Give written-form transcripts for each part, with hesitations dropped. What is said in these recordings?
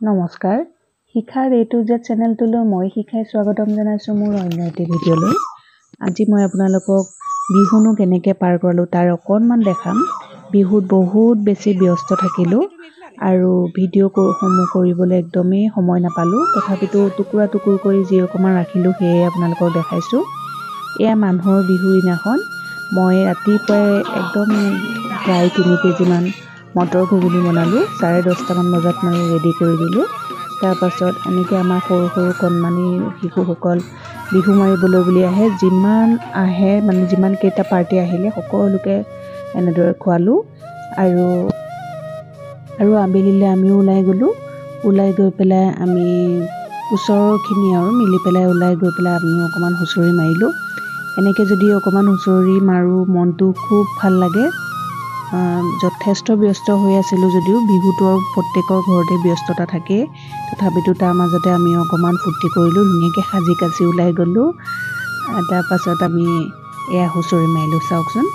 নমস্কাৰ শিখাৰ A to Z চেনেলটোলৈ মই শিখাই স্বাগতম জনাইছোঁ মোৰ অন্য এটি ভিডিঅ'লৈ। আজি মই আপোনালোকক বিহুনো কেনেকৈ পাৰ কৰালোঁ তাৰ অকণমান দেখাম। বিহুত বহুত বেছি ব্যস্ত থাকিলোঁ আৰু ভিডিঅ'সমূহ কৰিবলৈ একদমেই সময় নাপালোঁ। তথাপিতো টুকুৰা টুকুৰ কৰি যি অকণমান ৰাখিলোঁ সেয়ে আপোনালোকক দেখাইছোঁ। এয়া মানুহৰ বিহুৰ দিনাখন মই ৰাতিপুৱাই একদম প্ৰায় 3 কেজিমান মটৰ ঘুগুনি বনালোঁ। 10:30 মান বজাত মই ৰেডি কৰি দিলোঁ। তাৰপাছত এনেকৈ আমাৰ সৰু সৰু কণমানি শিশুসকল বিহু মাৰিবলৈ বুলি আহে, যিমান কেইটা পাৰ্টি আহিলে সকলোকে এনেদৰে খোৱালোঁ আৰু আবেলিলৈ আমিও ওলাই গ'লোঁ। ওলাই গৈ পেলাই আমি ওচৰৰখিনি আৰু মিলি পেলাই ওলাই গৈ পেলাই আমিও অকণমান হুঁচৰি মাৰিলোঁ। এনেকৈ যদি অকণমান হুঁচৰি মাৰোঁ মনটো খুব ভাল লাগে। যথেষ্ট ব্যস্ত হৈ আছিলোঁ যদিও বিহুটো আৰু প্ৰত্যেকৰ ঘৰতে ব্যস্ততা থাকেই, তথাপিতো তাৰ মাজতে আমি অকণমান ফূৰ্তি কৰিলোঁ, ধুনীয়াকৈ সাজি কাচি ওলাই গ'লোঁ। তাৰপাছত আমি এয়া হুঁচৰি মাৰিলোঁ, চাওকচোন।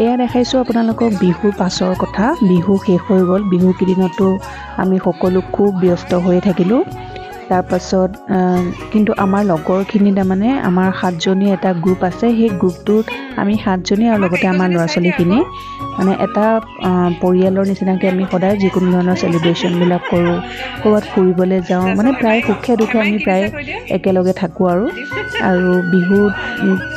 এয়া দেখাইছোঁ আপোনালোকক বিহুৰ পাছৰ কথা। বিহু শেষ হৈ গ'ল। বিহু কেইদিনতো আমি সকলো খুব ব্যস্ত হৈ থাকিলোঁ। তাৰপাছত কিন্তু আমাৰ লগৰখিনি তাৰমানে আমাৰ 7জনী এটা গ্ৰুপ আছে। সেই গ্ৰুপটোত আমি 7জনী আৰু লগতে আমাৰ ল'ৰা ছোৱালীখিনি মানে এটা পৰিয়ালৰ নিচিনাকৈ আমি সদায় যিকোনো ধৰণৰ চেলিব্ৰেশ্যনবিলাক কৰোঁ, ক'ৰবাত ফুৰিবলৈ যাওঁ, মানে প্ৰায় সুখে দুখে আমি প্ৰায় একেলগে থাকোঁ আৰু বিহুত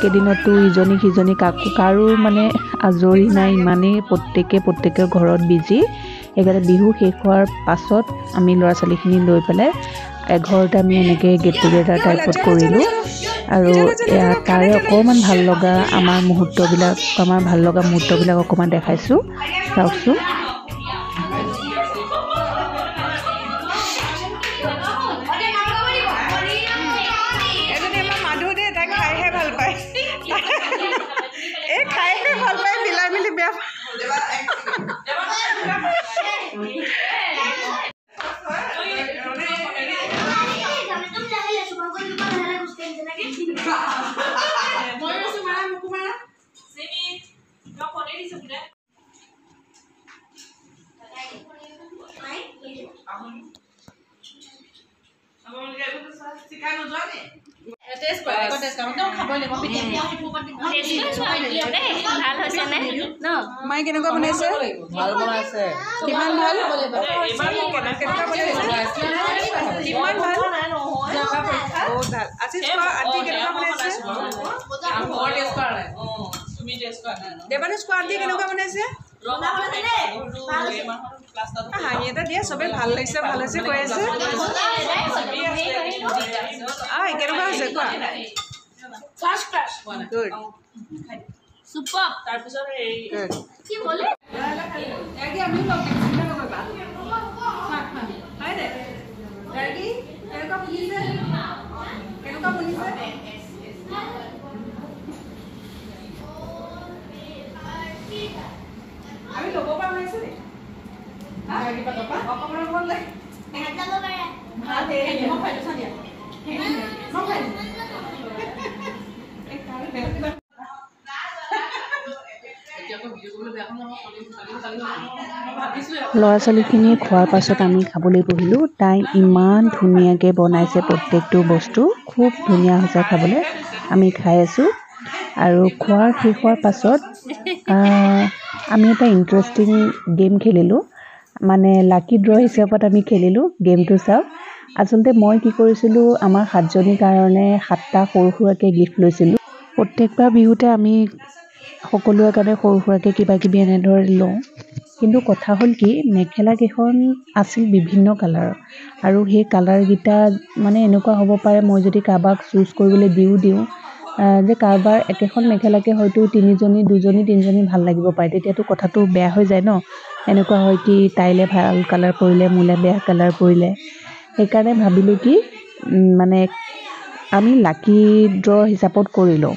কেইদিনতো ইজনী সিজনী কাৰো মানে আজৰি নাই, ইমানেই প্ৰত্যেকৰ ঘৰত বিজি। সেইকাৰণে বিহু শেষ হোৱাৰ পাছত আমি ল'ৰা ছোৱালীখিনি লৈ পেলাই এঘৰতে আমি এনেকৈ গেট টুগেডাৰ টাইপত কৰিলোঁ আৰু তাৰে অকণমান ভাল লগা মুহূৰ্তবিলাক অকণমান দেখাইছোঁ, চাওকচোন। মায়ে কেনেকুৱা বনাইছে? ভাল বনাইছে। কিমান ভাল? কিমান ভাল? বহুত ভাল। আশিষ কোৱা, আণ্টি কেনেকুৱা বনাইছে? দেৱানীশ কোৱা, আণ্টি কেনেকুৱা বনাইছে? হাঁহি এটা দিয়ে, চবেই ভাল লাগিছে কৈ আছে। কেনেকুৱা হৈছে কোৱা? গুড। সুপার তারপিছত এই কি বলে আগে আমি লোক চিন্তা করবা হাই রে গাড়ি কেনকা পুলিশে আমি লোক পা হইছে রে গাড়ি পা টপা অকমান বল লাই এটা লো পারে ভাল হে মই খাইছো সাদিয়া মই খাই এক কারে ল'ৰা ছোৱালীখিনি খোৱাৰ পাছত আমি খাবলৈ বহিলোঁ। তাই ইমান ধুনীয়াকৈ বনাইছে প্ৰত্যেকটো বস্তু, খুব ধুনীয়া হৈছে খাবলৈ। আমি খাই আছোঁ আৰু খোৱাৰ শেষ হোৱাৰ পাছত আমি এটা ইণ্টাৰেষ্টিং গেম খেলিলোঁ, মানে লাকি ড্ৰ হিচাপত আমি খেলিলোঁ। গেমটো চাওক। আচলতে মই কি কৰিছিলোঁ, আমাৰ 7জনীৰ কাৰণে 7টা সৰু সুৰাকৈ গিফ্ট লৈছিলোঁ। প্ৰত্যেকবাৰ বিহুতে আমি সকলোৰে কাৰণে সৰু সুৰাকৈ কিবা কিবি এনেদৰে লওঁ। কিন্তু কথা হ'ল কি মেখেলাকেইখন আছিল বিভিন্ন কালাৰৰ আৰু সেই কালাৰকেইটা মানে এনেকুৱা হ'ব পাৰে মই যদি কাৰোবাক চুজ কৰিবলৈ দিওঁ যে কাৰোবাৰ একেখন মেখেলাকে হয়তো 3জনী 2জনী 3জনী ভাল লাগিব পাৰে তেতিয়াতো কথাটো বেয়া হৈ যায় ন এনেকুৱা হয় কি তাইলে ভাল কালাৰ পৰিলে মোলে বেয়া কালাৰ পৰিলে সেইকাৰণে ভাবিলোঁ কি মানে আমি লাকি ড্ৰ হিচাপত কৰিলোঁ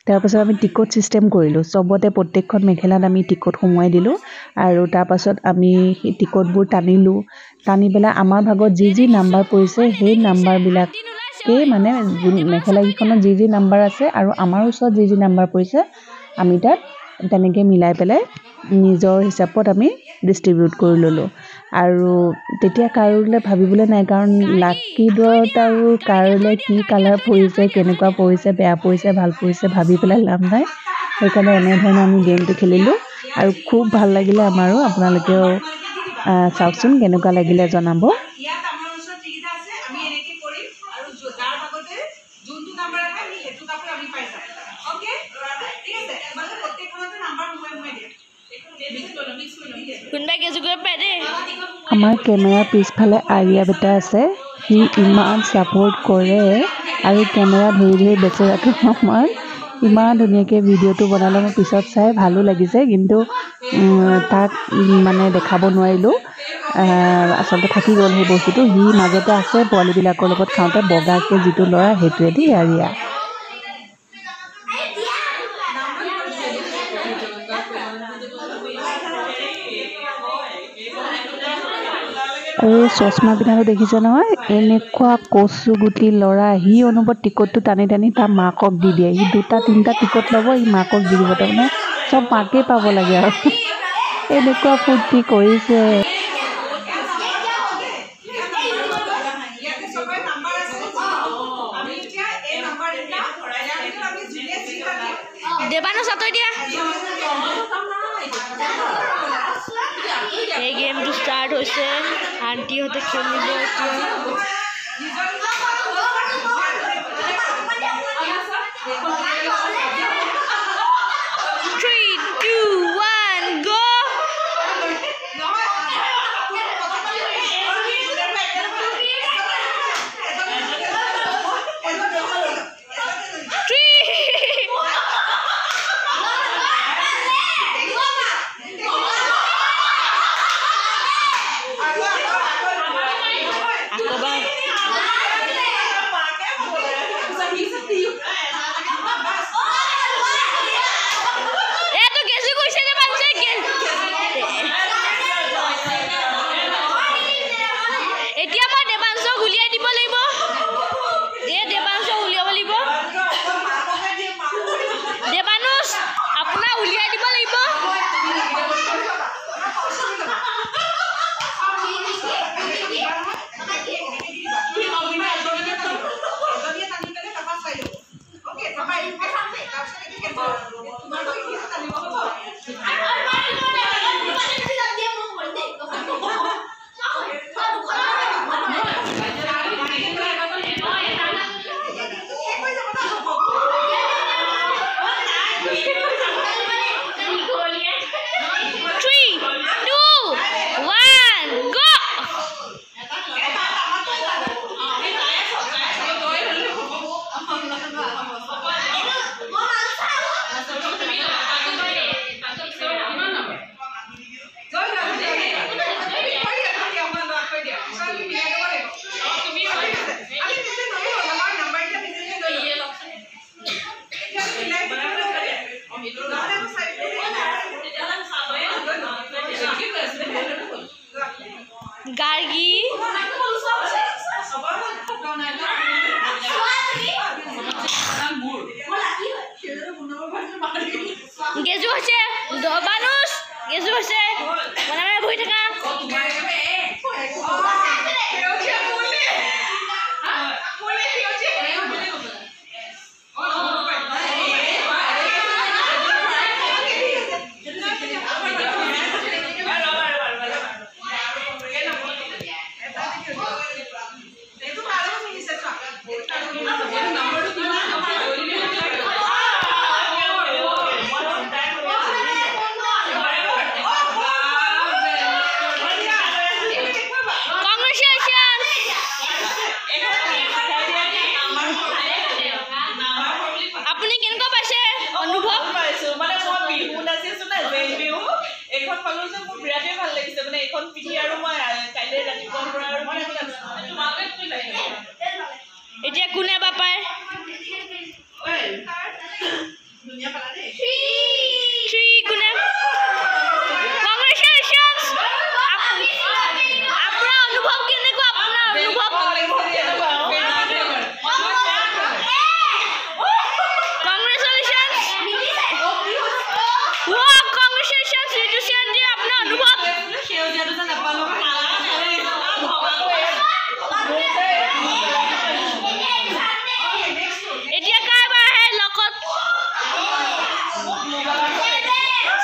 তাৰপাছত আমি টিকট চিষ্টেম কৰিলোঁ চবতে প্ৰত্যেকখন মেখেলাত আমি টিকট সোমোৱাই দিলোঁ আৰু তাৰপাছত আমি সেই টিকটবোৰ টানি পেলাই আমাৰ ভাগত যি নাম্বাৰ পৰিছে সেই নাম্বাৰবিলাকেই মানে মেখেলাকেইখনত যি নাম্বাৰ আছে আৰু আমাৰ ওচৰত যি নাম্বাৰ পৰিছে আমি তাত তেনেকৈ মিলাই পেলাই নিজৰ হিচাপত আমি ডিষ্ট্ৰিবিউট কৰি ল'লোঁ আৰু তেতিয়া কাৰোলৈ ভাবিবলৈ নাই কাৰণ লাকি ড্ৰত আৰু কাৰোলৈ কি কালাৰ পৰিছে কেনেকুৱা পৰিছে বেয়া পৰিছে ভাল পৰিছে ভাবি পেলাই লাভ নাই সেইকাৰণে এনেধৰণে আমি গেমটো খেলিলোঁ আৰু খুব ভাল লাগিলে আমাৰো আপোনালোকেও চাওকচোন কেনেকুৱা লাগিলে জনাব ইয়াত আমাৰ ওচৰত যিকেইটা আছে আমি এনেকৈ কৰিম আৰু যাৰ ভাগতে যোনটো নাম্বাৰ আহে আমি সেইটো কাপোৰ আমি পাই যাম অ'কে ঠিক আছে তোমালোকে প্ৰত্যেকখনতে নাম্বাৰ সোমাই দিয়া কোনোবাই কেজু কৰিব পাৰে দেই আমাৰ কেমেৰাৰ পিছফালে আৰিয়া বেটা আছে সি ইমান ছাপোৰ্ট কৰে আৰু কেমেৰা ধৰি বেচেৰাটো আমাৰ ইমান ধুনীয়াকৈ ভিডিঅ'টো বনালে মই পিছত চাই ভালো লাগিছে কিন্তু তাক মানে দেখাব নোৱাৰিলোঁ আচলতে থাকি গ'ল সেই বস্তুটো সি মাজতে আছে পোৱালীবিলাকৰ লগত খাওঁতে বগাকৈ যিটো ল'ৰা সেইটোৱে দেই আৰিয়া আৰু এই চশমা পিন্ধাটো দেখিছে নহয় এনেকুৱা কচু গুটি ল'ৰা সি অনুভৱ টিকটটো টানি তাৰ মাকক দি দিয়ে সি 2-3টা টিকট ল'ব সি মাকক দি দিব তাৰমানে চব মাকেই পাব লাগে আৰু এনেকুৱা ফূৰ্তি কৰিছে এই গেমটো ষ্টাৰ্ট হৈছে আন্টিহঁতে খেলিব গাৰ্গী গেজু হৈছে দবানুস গেজু হৈছে মনে বহি থাকা এতিয়া কোনে বাপায় ধুনীয়া পালা দেই 3 কোনে কংগ্ৰেচুলেশ্যনছ আপোনাৰ অনুভৱ কেনেকুৱা আপোনাৰ অনুভৱ কংগ্ৰেচুলেশ্যনছ ওয়া কংগ্ৰেচুলেশ্যনছ ৰিতুশন জি আপোনাৰ অনুভৱ সেউজীয়াটো যে নাপালো এতিয়া কাৰবাৰ আহে লগত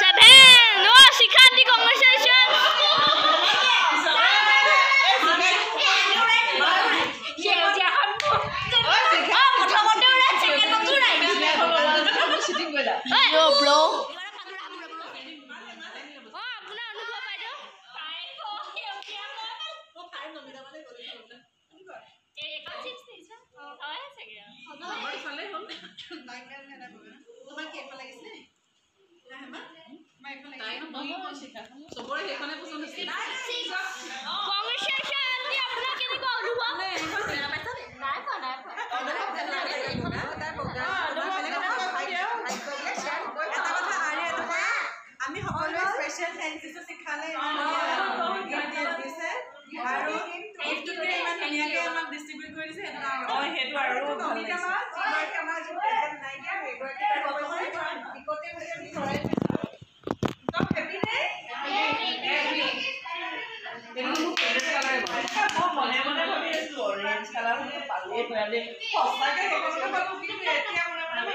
7 নো শিখান্তি কংগ্ৰেচুলেশ্যনছ Yo, bro. চবৰে সেইখনে পছন্দ হৈছে আমি সকলোৱে স্পেচিয়েল থেংকছ দিছো শিখালে দিছে আৰু গিফ্টটো ইমান ধুনীয়াকৈ আমাক ডিষ্ট্ৰিবিউট কৰি দিছে সেইটো আৰু ভাল লাগিছে আমাৰ যি প্ৰেজেন্ট নাই দিয়া সেইগৰাকী বিকতে হৈ আমি চৰাই তো হেপি নে মনে মনে ভাবি আছো অৰেঞ্জ কালাৰ পালে সঁচাকৈ সেইখনকে পালো কিন্তু এতিয়া মনে মনে